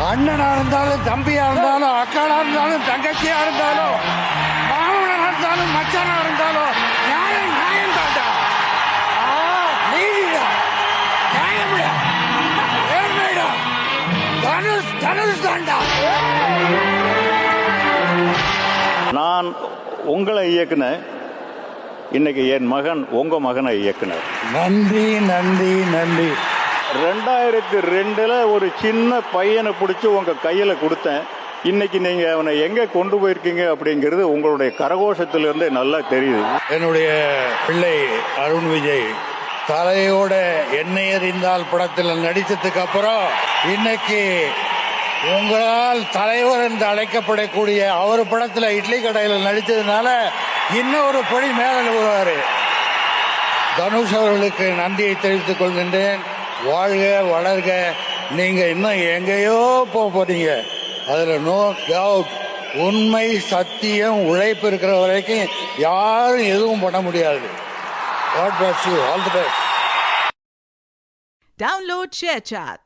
அண்ணனா இருந்தாலும் தம்பியா இருந்தாலும் அக்காளா இருந்தாலும் தங்கச்சியா இருந்தாலும் மாமனா இருந்தாலும் மச்சானா இருந்தாலும் நியாயம் நியாயம் தாண்டா, நீதிடா, நியாயம்டா, நேர்மைடா, தனுஷ் தனுஷ் தாண்டா. நான் உங்களை இயக்குனர், இன்னைக்கு என் மகன் உங்க மகனை இயக்குனர். நன்றி நன்றி நன்றி. 2002 ஒரு சின்ன பையனை பிடிச்சி உங்க கையில கொடுத்தேன். இன்னைக்கு நீங்க அவனை எங்க கொண்டு போயிருக்கீங்க அப்படிங்கிறது உங்களுடைய கரகோஷத்திலிருந்து நல்லா தெரியுது. என்னுடைய பிள்ளை அருண் விஜய் தலையோட எண்ணெய் எறிந்தால் படத்தில் நடித்ததுக்கு அப்புறம் இன்னைக்கு உங்களால் தலைவர் என்று அழைக்கப்படக்கூடிய அவர் படத்துல இட்லி கடையில் நடித்ததுனால இன்னும் ஒரு படி மேல வருவாரு. தனுஷ் அவர்களுக்கு நன்றியை தெரிவித்துக் கொள்கின்றேன். வாழ்க வளர்க. நீங்க இன்னும் எங்கேயோ போறீங்க, அதுல நோ டவுட். உண்மை சத்தியம் உழைப்பு இருக்கிற வரைக்கும் யாரும் எதுவும் பண்ண முடியாது. God bless you. All the best. Download ShareChat.